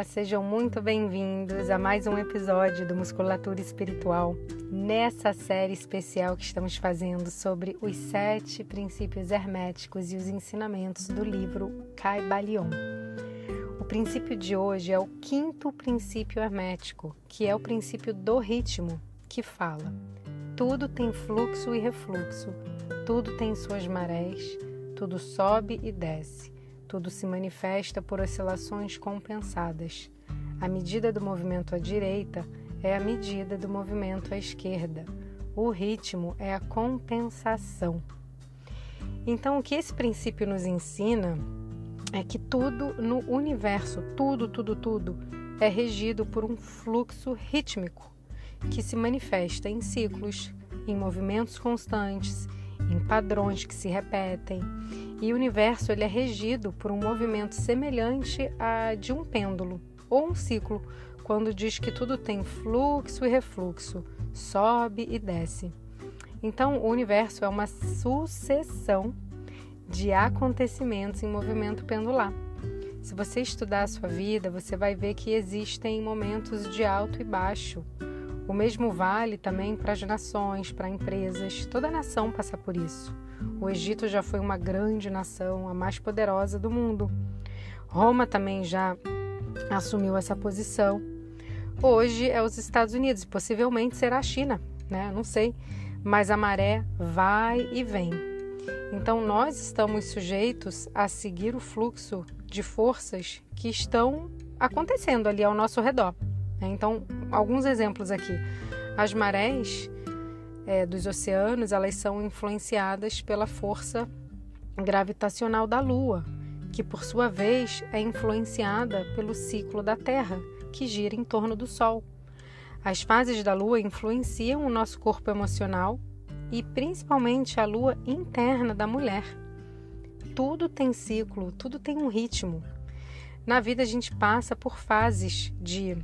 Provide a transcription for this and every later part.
Olá, sejam muito bem-vindos a mais um episódio do Musculatura Espiritual, nessa série especial que estamos fazendo sobre os 7 princípios herméticos e os ensinamentos do livro Kybalion. O princípio de hoje é o 5º princípio hermético, que é o princípio do ritmo, que fala: tudo tem fluxo e refluxo, tudo tem suas marés, tudo sobe e desce. Tudo se manifesta por oscilações compensadas. A medida do movimento à direita é a medida do movimento à esquerda. O ritmo é a compensação. Então, o que esse princípio nos ensina é que tudo no universo, tudo é regido por um fluxo rítmico que se manifesta em ciclos, em movimentos constantes, em padrões que se repetem. E o universo ele é regido por um movimento semelhante a de um pêndulo ou um ciclo, quando diz que tudo tem fluxo e refluxo, sobe e desce. Então, o universo é uma sucessão de acontecimentos em movimento pendular. Se você estudar a sua vida, você vai ver que existem momentos de alto e baixo. O mesmo vale também para as nações, para empresas. Toda nação passa por isso. O Egito já foi uma grande nação, a mais poderosa do mundo. Roma também já assumiu essa posição. Hoje é os Estados Unidos, possivelmente será a China, né? Não sei, mas a maré vai e vem. Então nós estamos sujeitos a seguir o fluxo de forças que estão acontecendo ali ao nosso redor. Então, alguns exemplos aqui. As marés dos oceanos, elas são influenciadas pela força gravitacional da Lua, que por sua vez é influenciada pelo ciclo da Terra, que gira em torno do Sol. As fases da Lua influenciam o nosso corpo emocional e principalmente a Lua interna da mulher. Tudo tem ciclo, tudo tem um ritmo. Na vida a gente passa por fases de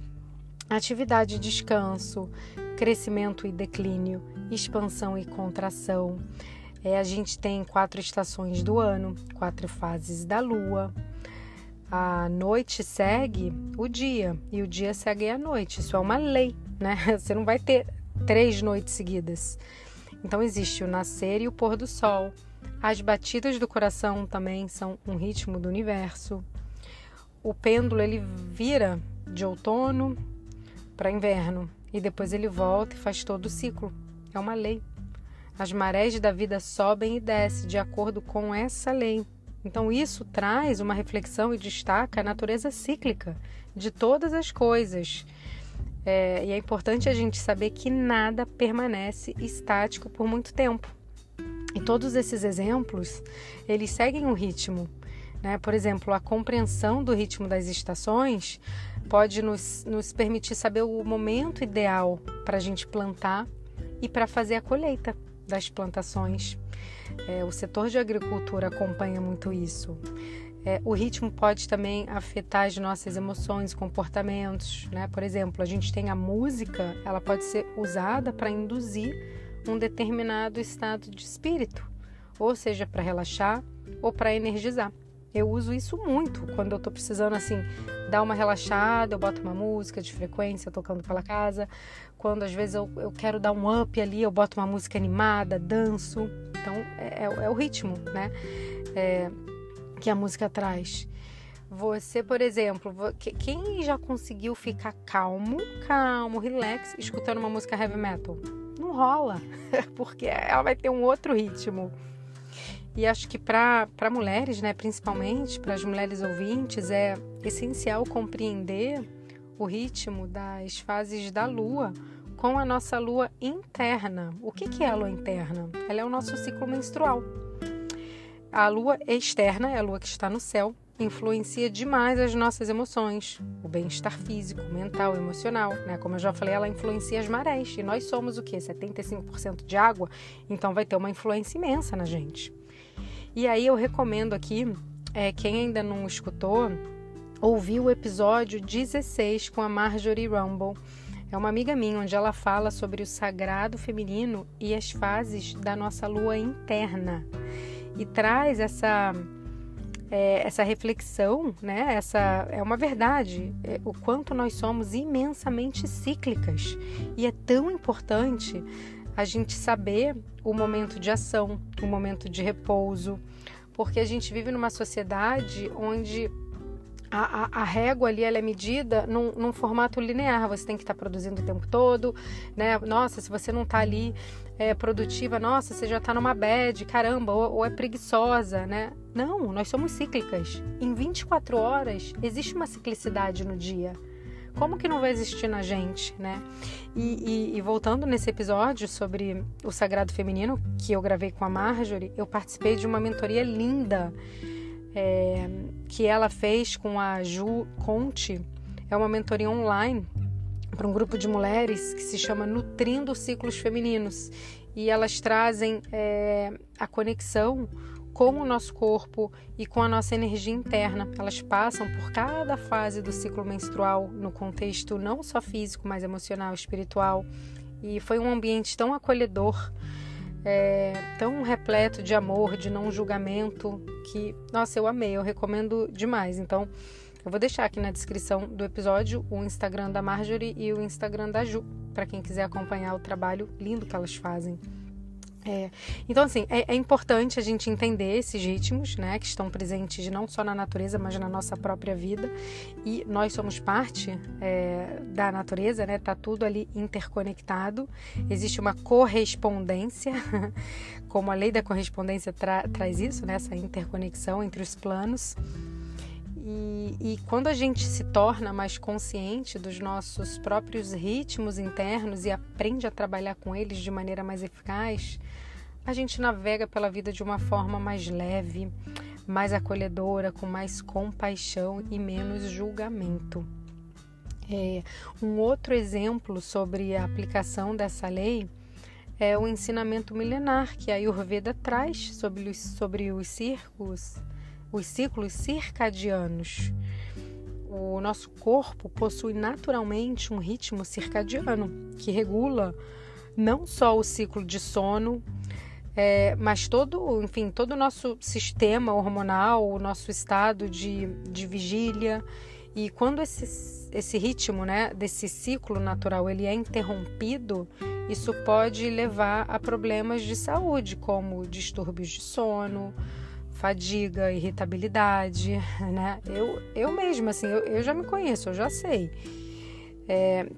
atividade e descanso, crescimento e declínio, expansão e contração. A gente tem 4 estações do ano, 4 fases da lua. A noite segue o dia e o dia segue a noite. Isso é uma lei, né? Você não vai ter 3 noites seguidas. Então existe o nascer e o pôr do sol. As batidas do coração também são um ritmo do universo. O pêndulo ele vira de outono para inverno e depois ele volta e faz todo o ciclo. É uma lei. As marés da vida sobem e descem de acordo com essa lei. Então isso traz uma reflexão e destaca a natureza cíclica de todas as coisas. E é importante a gente saber que nada permanece estático por muito tempo. E todos esses exemplos, eles seguem um ritmo. Por exemplo, a compreensão do ritmo das estações pode nos permitir saber o momento ideal para a gente plantar e para fazer a colheita das plantações. O setor de agricultura acompanha muito isso. O ritmo pode também afetar as nossas emoções e comportamentos. Por exemplo, a gente tem a música, ela pode ser usada para induzir um determinado estado de espírito, ou seja, para relaxar ou para energizar. Eu uso isso muito quando eu estou precisando, dar uma relaxada, eu boto uma música de frequência tocando pela casa. Quando às vezes eu quero dar um up ali, eu boto uma música animada, danço. Então, é o ritmo, que a música traz. Você, por exemplo, quem já conseguiu ficar calmo, relax, escutando uma música heavy metal? Não rola, porque ela vai ter um outro ritmo. E acho que para mulheres, principalmente para as mulheres ouvintes, é essencial compreender o ritmo das fases da Lua com a nossa Lua interna. O que é a Lua interna? Ela é o nosso ciclo menstrual. A Lua externa é a Lua que está no céu, influencia demais as nossas emoções, o bem-estar físico, mental, emocional. Como eu já falei, ela influencia as marés. E nós somos o quê? 75% de água? Então vai ter uma influência imensa na gente. E aí eu recomendo aqui, quem ainda não escutou, ouvir o episódio 16 com a Marjorie Rumble. É uma amiga minha, onde ela fala sobre o sagrado feminino e as fases da nossa lua interna. E traz essa reflexão, né? Essa é uma verdade, o quanto nós somos imensamente cíclicas. E é tão importante a gente saber o momento de ação, o momento de repouso, porque a gente vive numa sociedade onde a régua ali ela é medida num formato linear. Você tem que estar produzindo o tempo todo, né? Nossa, se você não está ali produtiva, nossa, você já está numa bad, caramba, ou é preguiçosa, né? Não, nós somos cíclicas. Em 24 horas existe uma ciclicidade no dia. Como que não vai existir na gente, né? E voltando nesse episódio sobre o sagrado feminino que eu gravei com a Marjorie, eu participei de uma mentoria linda que ela fez com a Ju Conte. É uma mentoria online para um grupo de mulheres que se chama Nutrindo Ciclos Femininos. E elas trazem a conexão com o nosso corpo e com a nossa energia interna. Elas passam por cada fase do ciclo menstrual no contexto não só físico, mas emocional, espiritual. E foi um ambiente tão acolhedor, tão repleto de amor, de não julgamento, que, nossa, eu amei, eu recomendo demais. Então, eu vou deixar aqui na descrição do episódio o Instagram da Marjorie e o Instagram da Ju, para quem quiser acompanhar o trabalho lindo que elas fazem. Então, assim, é importante a gente entender esses ritmos, né, que estão presentes não só na natureza, mas na nossa própria vida. E nós somos parte da natureza, né? Tá tudo ali interconectado. Existe uma correspondência, como a lei da correspondência traz isso, né? Essa interconexão entre os planos. E quando a gente se torna mais consciente dos nossos próprios ritmos internos e aprende a trabalhar com eles de maneira mais eficaz, a gente navega pela vida de uma forma mais leve, mais acolhedora, com mais compaixão e menos julgamento. Um outro exemplo sobre a aplicação dessa lei é o ensinamento milenar que a Ayurveda traz sobre os ciclos circadianos. O nosso corpo possui naturalmente um ritmo circadiano que regula não só o ciclo de sono, mas todo o nosso sistema hormonal, o nosso estado de vigília. E quando esse ritmo, né, desse ciclo natural ele é interrompido, isso pode levar a problemas de saúde, como distúrbios de sono, fadiga, irritabilidade, né? Eu mesma, assim, eu já me conheço, eu já sei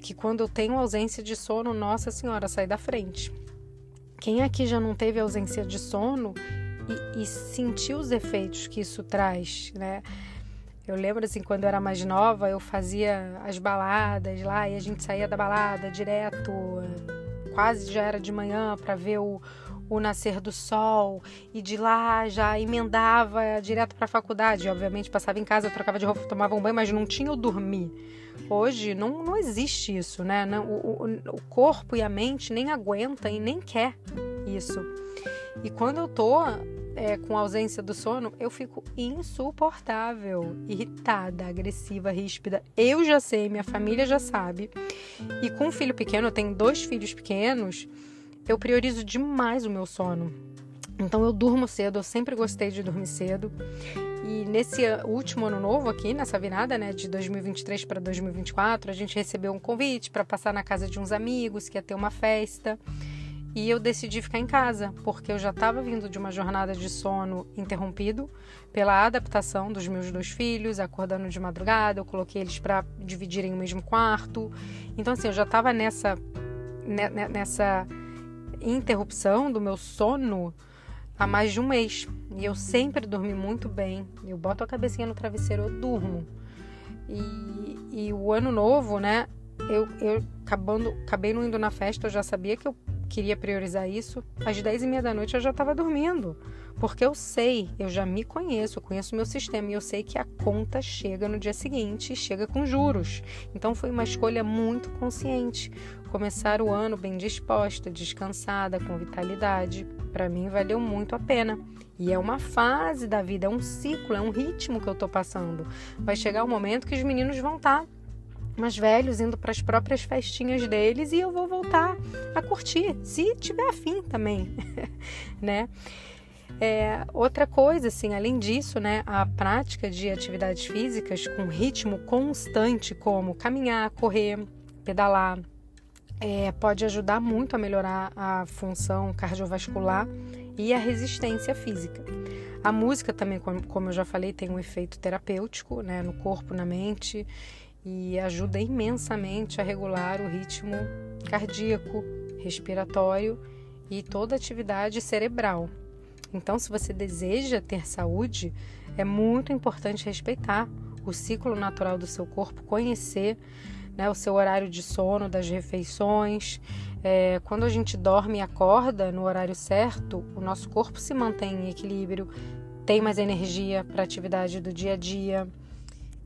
que quando eu tenho ausência de sono, nossa senhora, sai da frente. Quem aqui já não teve ausência de sono e sentiu os efeitos que isso traz, né? Eu lembro, assim, quando eu era mais nova, eu fazia as baladas lá e a gente saía da balada direto, quase já era de manhã para ver o nascer do sol, e de lá já emendava direto para a faculdade. Obviamente passava em casa, trocava de roupa, tomava um banho, mas não tinha o dormir. Hoje não existe isso, né? O corpo e a mente nem aguentam e nem quer isso. E quando eu tô com ausência do sono, eu fico insuportável, irritada, agressiva, ríspida. Eu já sei, minha família já sabe. E com um filho pequeno, eu tenho 2 filhos pequenos, eu priorizo demais o meu sono. Então eu durmo cedo, eu sempre gostei de dormir cedo. E nesse último ano novo aqui, nessa virada, né, de 2023 para 2024, a gente recebeu um convite para passar na casa de uns amigos, que ia ter uma festa. E eu decidi ficar em casa, porque eu já estava vindo de uma jornada de sono interrompido pela adaptação dos meus 2 filhos, acordando de madrugada, eu coloquei eles para dividirem o mesmo quarto. Então, assim, eu já estava nessa interrupção do meu sono há mais de um mês. E eu sempre dormi muito bem. Eu boto a cabecinha no travesseiro, eu durmo. E o ano novo, né, eu acabei não indo na festa, eu já sabia que eu queria priorizar isso. Às 10h30 da noite eu já estava dormindo, porque eu sei, eu já me conheço, eu conheço o meu sistema e eu sei que a conta chega no dia seguinte, chega com juros. Então foi uma escolha muito consciente. Começar o ano bem disposta, descansada, com vitalidade, para mim valeu muito a pena. E é uma fase da vida, é um ciclo, é um ritmo que eu estou passando. Vai chegar um momento que os meninos vão estar mais velhos, indo para as próprias festinhas deles, e eu vou voltar a curtir, se tiver afim também, né? Outra coisa, assim, além disso, né, a prática de atividades físicas com ritmo constante, como caminhar, correr, pedalar, pode ajudar muito a melhorar a função cardiovascular e a resistência física. A música também, como eu já falei, tem um efeito terapêutico, né, no corpo, na mente, e ajuda imensamente a regular o ritmo cardíaco, respiratório e toda atividade cerebral. Então, se você deseja ter saúde, é muito importante respeitar o ciclo natural do seu corpo, conhecer, né, o seu horário de sono, das refeições. Quando a gente dorme e acorda no horário certo, o nosso corpo se mantém em equilíbrio, tem mais energia para a atividade do dia a dia.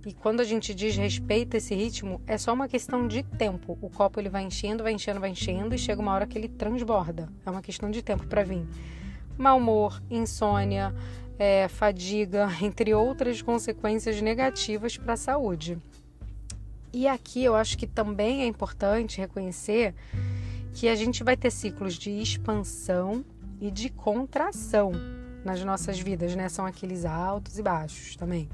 E quando a gente desrespeita esse ritmo, é só uma questão de tempo. O copo ele vai enchendo e chega uma hora que ele transborda. É uma questão de tempo para vir. Mau humor, insônia, fadiga, entre outras consequências negativas para a saúde. E aqui eu acho que também é importante reconhecer que a gente vai ter ciclos de expansão e de contração nas nossas vidas, né? São aqueles altos e baixos também.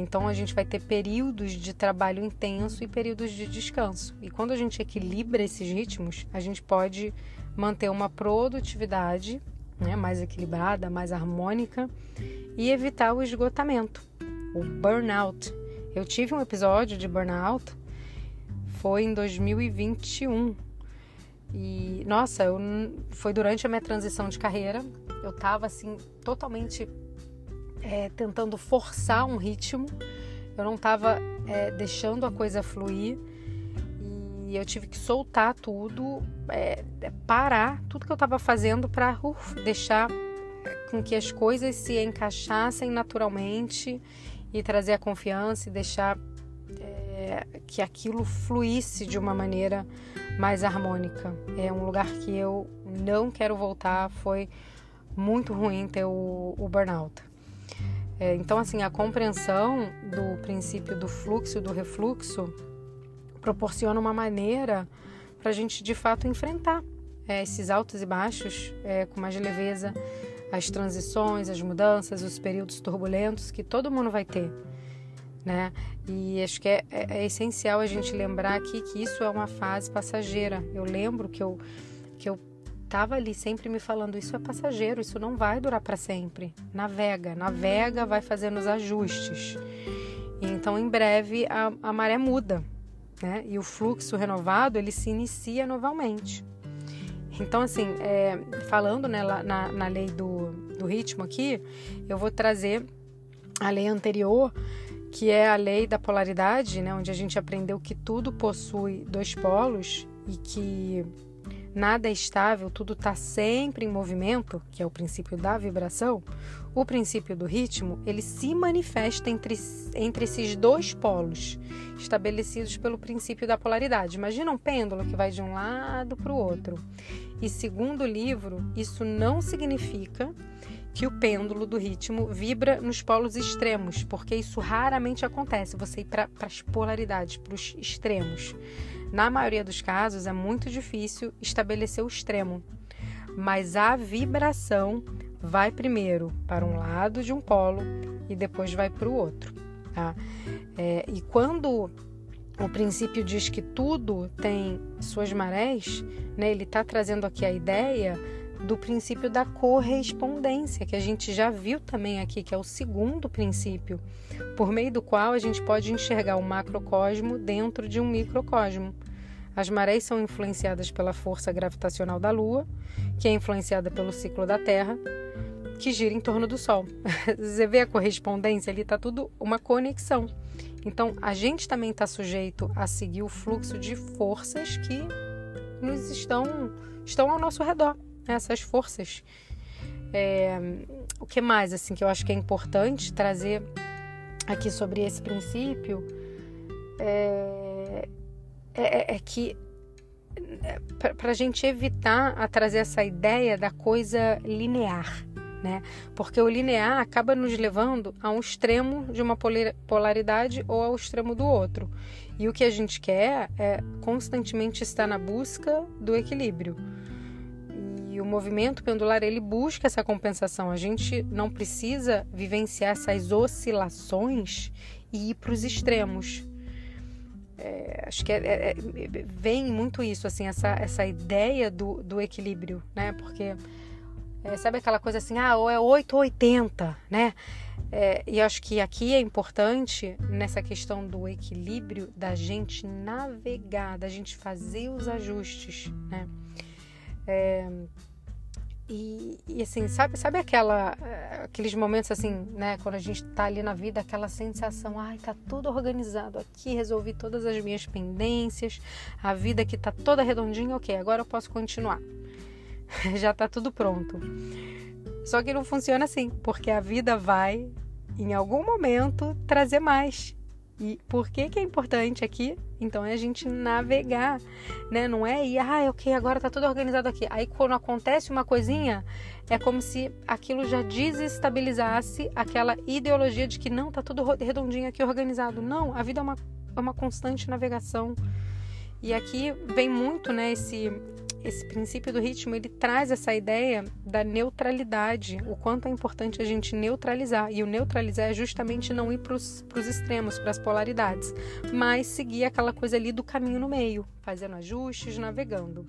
Então a gente vai ter períodos de trabalho intenso e períodos de descanso. E quando a gente equilibra esses ritmos, a gente pode manter uma produtividade, né, mais equilibrada, mais harmônica e evitar o esgotamento, o burnout. Eu tive um episódio de burnout, foi em 2021 e, nossa, foi durante a minha transição de carreira. Eu estava assim, totalmente tentando forçar um ritmo, eu não estava deixando a coisa fluir e eu tive que soltar tudo, parar tudo que eu estava fazendo para deixar com que as coisas se encaixassem naturalmente e trazer a confiança e deixar que aquilo fluísse de uma maneira mais harmônica. É um lugar que eu não quero voltar, foi muito ruim ter o burnout. Então, assim, a compreensão do princípio do fluxo e do refluxo proporciona uma maneira para a gente, de fato, enfrentar esses altos e baixos com mais leveza, as transições, as mudanças, os períodos turbulentos que todo mundo vai ter, né? E acho que é essencial a gente lembrar aqui que isso é uma fase passageira. Eu lembro que eu estava ali sempre me falando, isso é passageiro, isso não vai durar para sempre. Navega, vai fazendo os ajustes. E então, em breve, a maré muda, né? E o fluxo renovado, ele se inicia novamente. Então, assim, falando, né, na lei do ritmo aqui, eu vou trazer a lei anterior, que é a lei da polaridade, né, onde a gente aprendeu que tudo possui dois polos e que nada é estável, tudo está sempre em movimento, que é o princípio da vibração. O princípio do ritmo, ele se manifesta entre esses dois polos, estabelecidos pelo princípio da polaridade. Imagina um pêndulo que vai de um lado para o outro. E segundo o livro, isso não significa que o pêndulo do ritmo vibra nos polos extremos, porque isso raramente acontece, você ir para as polaridades, para os extremos. Na maioria dos casos, é muito difícil estabelecer o extremo, mas a vibração vai primeiro para um lado de um polo e depois vai para o outro. Tá? E quando o princípio diz que tudo tem suas marés, né, ele está trazendo aqui a ideia do princípio da correspondência, que a gente já viu também aqui, que é o segundo princípio, por meio do qual a gente pode enxergar o macrocosmo dentro de um microcosmo. As marés são influenciadas pela força gravitacional da Lua, que é influenciada pelo ciclo da Terra, que gira em torno do Sol. Você vê a correspondência ali, está tudo uma conexão. Então, a gente também está sujeito a seguir o fluxo de forças que nos estão ao nosso redor. Essas forças. O que mais assim, que eu acho que é importante trazer aqui sobre esse princípio é que para a gente evitar a trazer essa ideia da coisa linear, né? Porque o linear acaba nos levando a um extremo de uma polaridade ou ao extremo do outro. E o que a gente quer é constantemente estar na busca do equilíbrio. E o movimento pendular, ele busca essa compensação. A gente não precisa vivenciar essas oscilações e ir para os extremos. Acho que vem muito isso, assim, essa ideia do equilíbrio, né? Porque sabe aquela coisa assim, ou é 8 ou 80, né? E acho que aqui é importante, nessa questão do equilíbrio, da gente navegar, da gente fazer os ajustes, né? E assim, sabe aqueles momentos assim, né? Quando a gente tá ali na vida, aquela sensação, tá tudo organizado aqui, resolvi todas as minhas pendências, a vida aqui tá toda redondinha, ok, agora eu posso continuar. Já tá tudo pronto. Só que não funciona assim, porque a vida vai, em algum momento, trazer mais. E por que é importante aqui? Então é a gente navegar, né? Não é ir, ok, agora tá tudo organizado aqui. Aí quando acontece uma coisinha, é como se aquilo já desestabilizasse aquela ideologia de que não, tá tudo redondinho aqui, organizado. Não, a vida é uma constante navegação. E aqui vem muito, né, esse princípio do ritmo, ele traz essa ideia da neutralidade, o quanto é importante a gente neutralizar. E o neutralizar é justamente não ir para os extremos, para as polaridades, mas seguir aquela coisa ali do caminho no meio, fazendo ajustes, navegando.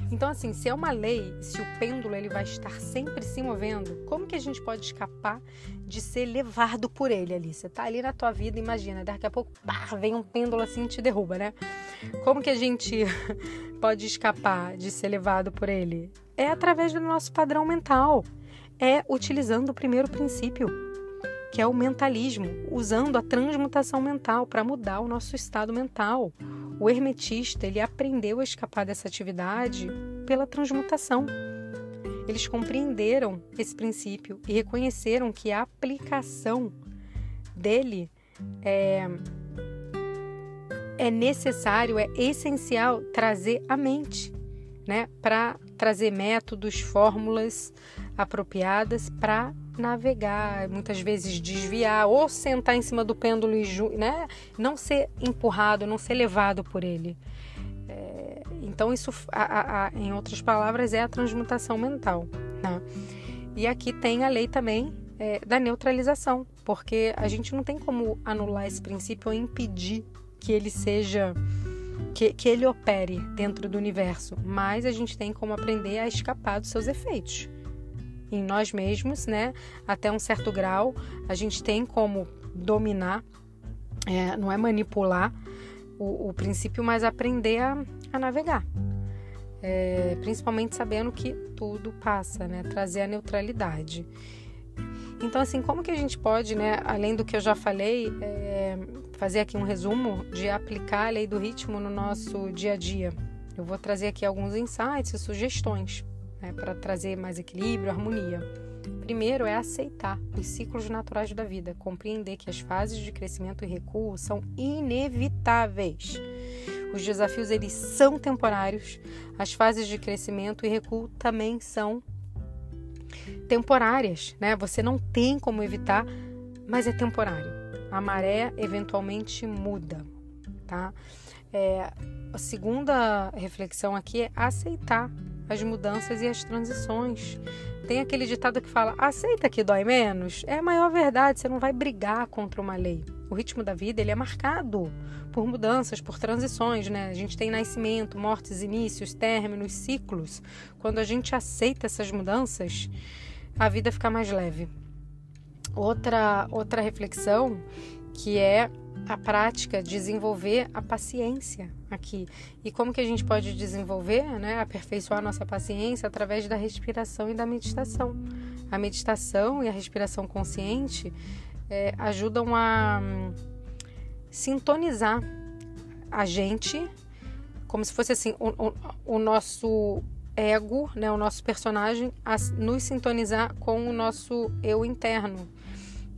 Então, assim, se é uma lei, se o pêndulo ele vai estar sempre se movendo, como que a gente pode escapar de ser levado por ele ali? Você tá ali na tua vida, imagina, daqui a pouco vem um pêndulo assim e te derruba, né? Como que a gente pode escapar de ser levado por ele? É através do nosso padrão mental, utilizando o primeiro princípio, que é o mentalismo, usando a transmutação mental para mudar o nosso estado mental. O hermetista, ele aprendeu a escapar dessa atividade pela transmutação. Eles compreenderam esse princípio e reconheceram que a aplicação dele é necessário, é essencial trazer a mente, né? Para trazer métodos, fórmulas apropriadas para navegar, muitas vezes desviar ou sentar em cima do pêndulo e, né, não ser empurrado, não ser levado por ele. Então isso, em outras palavras, é a transmutação mental, né? E aqui tem a lei também da neutralização, porque a gente não tem como anular esse princípio ou impedir que ele seja, que ele opere dentro do universo, mas a gente tem como aprender a escapar dos seus efeitos em nós mesmos, né? Até um certo grau, a gente tem como dominar, não é manipular o princípio, mas aprender a navegar. Principalmente sabendo que tudo passa, né? Trazer a neutralidade. Então, assim, como que a gente pode, né? Além do que eu já falei, fazer aqui um resumo de aplicar a lei do ritmo no nosso dia a dia. Eu vou trazer aqui alguns insights e sugestões, né, para trazer mais equilíbrio, harmonia. Primeiro é aceitar os ciclos naturais da vida, compreender que as fases de crescimento e recuo são inevitáveis. Os desafios, eles são temporários, as fases de crescimento e recuo também são temporárias, né? Você não tem como evitar, mas é temporário. A maré eventualmente muda, tá? A segunda reflexão aqui é aceitar as mudanças e as transições. Tem aquele ditado que fala, aceita que dói menos. É a maior verdade, você não vai brigar contra uma lei. O ritmo da vida, ele é marcado por mudanças, por transições, né? A gente tem nascimento, mortes, inícios, términos, ciclos. Quando a gente aceita essas mudanças, a vida fica mais leve. Outra reflexão, que é a prática, desenvolver a paciência aqui. E como que a gente pode desenvolver, né, aperfeiçoar a nossa paciência através da respiração e da meditação. A meditação e a respiração consciente ajudam a sintonizar a gente, como se fosse assim, o nosso ego, né, o nosso personagem, a nos sintonizar com o nosso eu interno,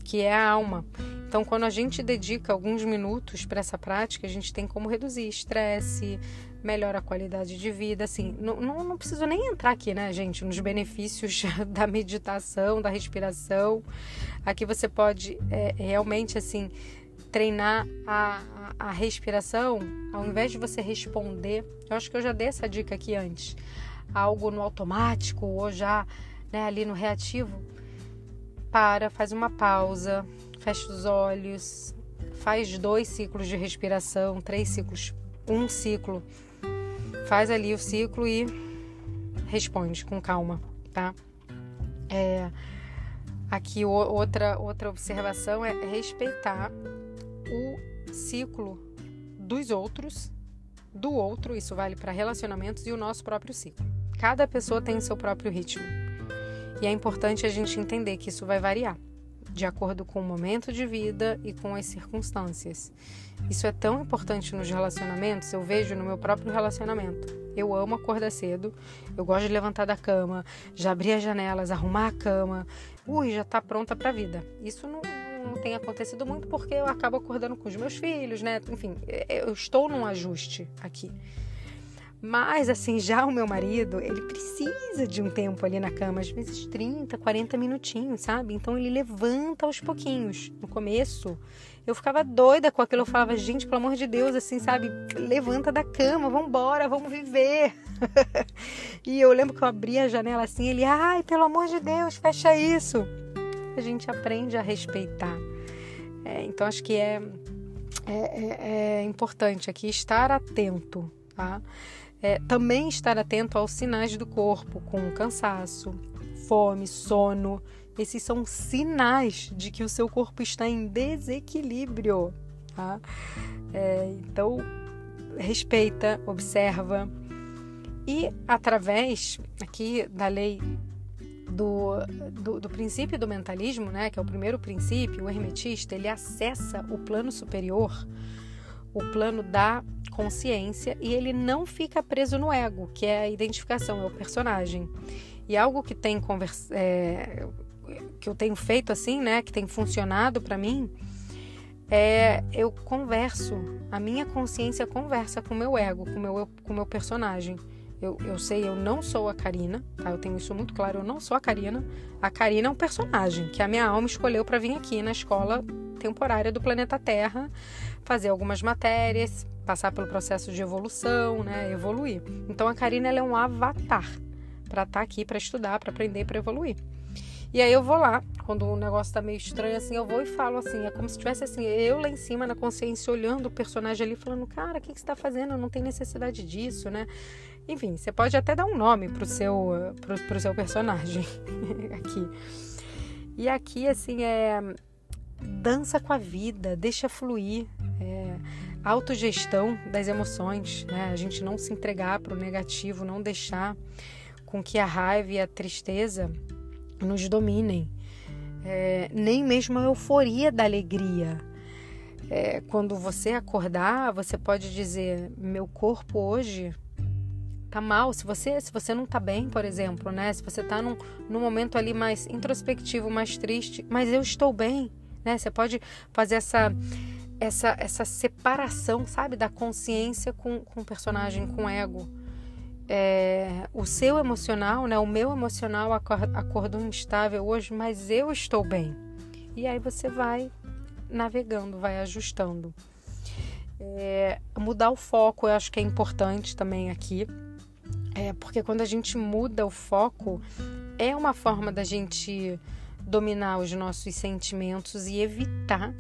que é a alma. Então, quando a gente dedica alguns minutos para essa prática, a gente tem como reduzir estresse, melhora a qualidade de vida, assim, não preciso nem entrar aqui, né, gente, nos benefícios da meditação, da respiração. Aqui você pode realmente, assim, treinar a respiração, ao invés de você responder, eu acho que eu já dei essa dica aqui antes, algo no automático ou já, né, ali no reativo, faz uma pausa, fecha os olhos, faz 2 ciclos de respiração, 3 ciclos, 1 ciclo. Faz ali o ciclo e responde com calma, tá? Aqui outra observação é respeitar o ciclo dos outros, do outro, isso vale para relacionamentos, e o nosso próprio ciclo. Cada pessoa tem o seu próprio ritmo. E é importante a gente entender que isso vai variar de acordo com o momento de vida e com as circunstâncias. Isso é tão importante nos relacionamentos, eu vejo no meu próprio relacionamento. Eu amo acordar cedo, eu gosto de levantar da cama, já abrir as janelas, arrumar a cama, já tá pronta pra vida. Isso não tem acontecido muito porque eu acabo acordando com os meus filhos, né? Enfim, eu estou num ajuste aqui. Mas, assim, já o meu marido, ele precisa de um tempo ali na cama, às vezes 30, 40 minutinhos, sabe? Então, ele levanta aos pouquinhos. No começo, eu ficava doida com aquilo. Eu falava, gente, pelo amor de Deus, assim, sabe? Levanta da cama, vambora, vamos viver. E eu lembro que eu abria a janela assim, ele, ai, pelo amor de Deus, fecha isso. A gente aprende a respeitar. Então, acho que é importante aqui estar atento, tá? Também estar atento aos sinais do corpo, como cansaço, fome, sono. Esses são sinais de que o seu corpo está em desequilíbrio, tá? Então, respeita, observa. E através aqui da lei do princípio do mentalismo, né, que é o primeiro princípio, o hermetista, ele acessa o plano superior, o plano da consciência, e ele não fica preso no ego, que é a identificação, é o personagem. E algo que que eu tenho feito assim, né, que tem funcionado para mim, eu converso, a minha consciência conversa com o meu ego, com o meu personagem. Eu sei, eu não sou a Karina, tá? Eu tenho isso muito claro, eu não sou a Karina. A Karina é um personagem que a minha alma escolheu para vir aqui na escola temporária do planeta Terra, fazer algumas matérias, passar pelo processo de evolução, né? Evoluir. Então a Karina, ela é um avatar para estar aqui, para estudar, para aprender, para evoluir. E aí eu vou lá, quando o negócio tá meio estranho assim, eu vou e falo assim, é como se tivesse assim, eu lá em cima na consciência olhando o personagem ali, falando, cara, o que você tá fazendo? Não tem necessidade disso, né? Enfim, você pode até dar um nome pro seu personagem aqui. E aqui, assim, dança com a vida, deixa fluir, autogestão das emoções, né? A gente não se entregar pro negativo, não deixar com que a raiva e a tristeza nos dominem, nem mesmo a euforia da alegria. Quando você acordar, você pode dizer, meu corpo hoje tá mal. Se você não tá bem, por exemplo, né? Se você tá num momento ali mais introspectivo, mais triste, mas eu estou bem, né? Você pode fazer essa separação, sabe? Da consciência com o personagem, com o ego. O seu emocional, né? O meu emocional acordou instável hoje, mas eu estou bem. E aí você vai navegando, vai ajustando. Mudar o foco, eu acho que é importante também aqui. Porque quando a gente muda o foco, é uma forma da gente dominar os nossos sentimentos e evitar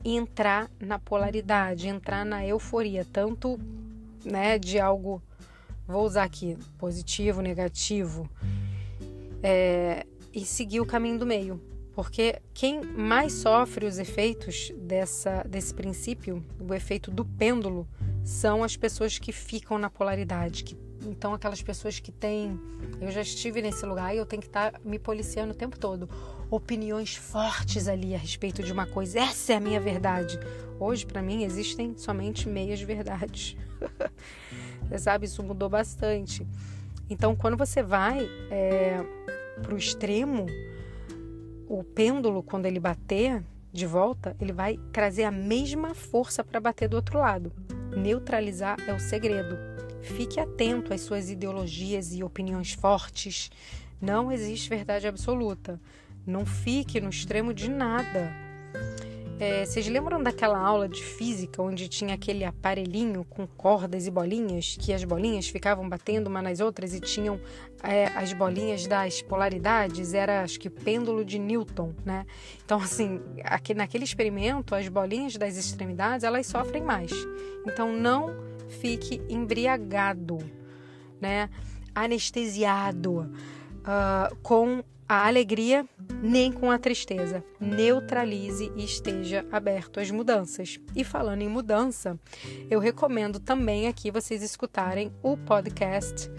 entrar na polaridade, entrar na euforia, tanto, né, de algo, vou usar aqui, positivo, negativo, e seguir o caminho do meio. Porque quem mais sofre os efeitos desse princípio, o efeito do pêndulo, são as pessoas que ficam na polaridade. Então, aquelas pessoas que têm... Eu já estive nesse lugar e eu tenho que estar me policiando o tempo todo. Opiniões fortes ali a respeito de uma coisa. Essa é a minha verdade. Hoje, para mim, existem somente meias verdades. Você sabe, isso mudou bastante. Então, quando você vai para o extremo, o pêndulo, quando ele bater de volta, ele vai trazer a mesma força para bater do outro lado. Neutralizar é o segredo. Fique atento às suas ideologias e opiniões fortes. Não existe verdade absoluta. Não fique no extremo de nada. Vocês lembram daquela aula de física onde tinha aquele aparelhinho com cordas e bolinhas, que as bolinhas ficavam batendo umas nas outras e tinham as bolinhas das polaridades? Era, acho que, pêndulo de Newton, né? Então, assim, naquele experimento, as bolinhas das extremidades, elas sofrem mais. Então, não fique embriagado, né? Anestesiado com a alegria nem com a tristeza. Neutralize e esteja aberto às mudanças. E falando em mudança, eu recomendo também aqui vocês escutarem o podcast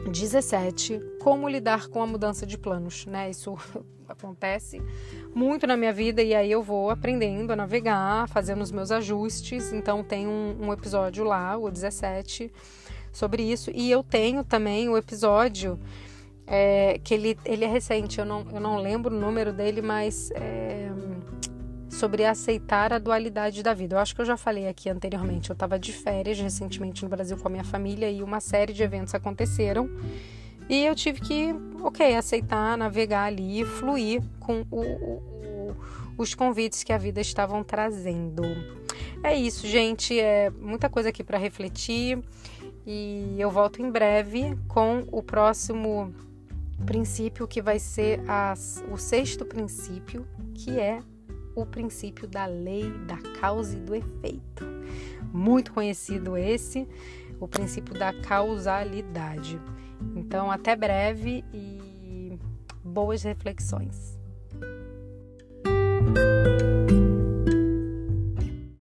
017, Como Lidar com a Mudança de Planos, né? Isso acontece muito na minha vida e aí eu vou aprendendo a navegar, fazendo os meus ajustes. Então tem um episódio lá, o 17, sobre isso. E eu tenho também o episódio que ele é recente, eu não lembro o número dele, mas sobre aceitar a dualidade da vida. Eu acho que eu já falei aqui anteriormente, eu estava de férias recentemente no Brasil com a minha família e uma série de eventos aconteceram e eu tive que, aceitar, navegar ali e fluir com os convites que a vida estavam trazendo. É isso, gente, muita coisa aqui para refletir e eu volto em breve com o próximo princípio, que vai ser o 6º princípio, que é o princípio da lei da causa e do efeito. Muito conhecido esse, o princípio da causalidade. Então, até breve e boas reflexões.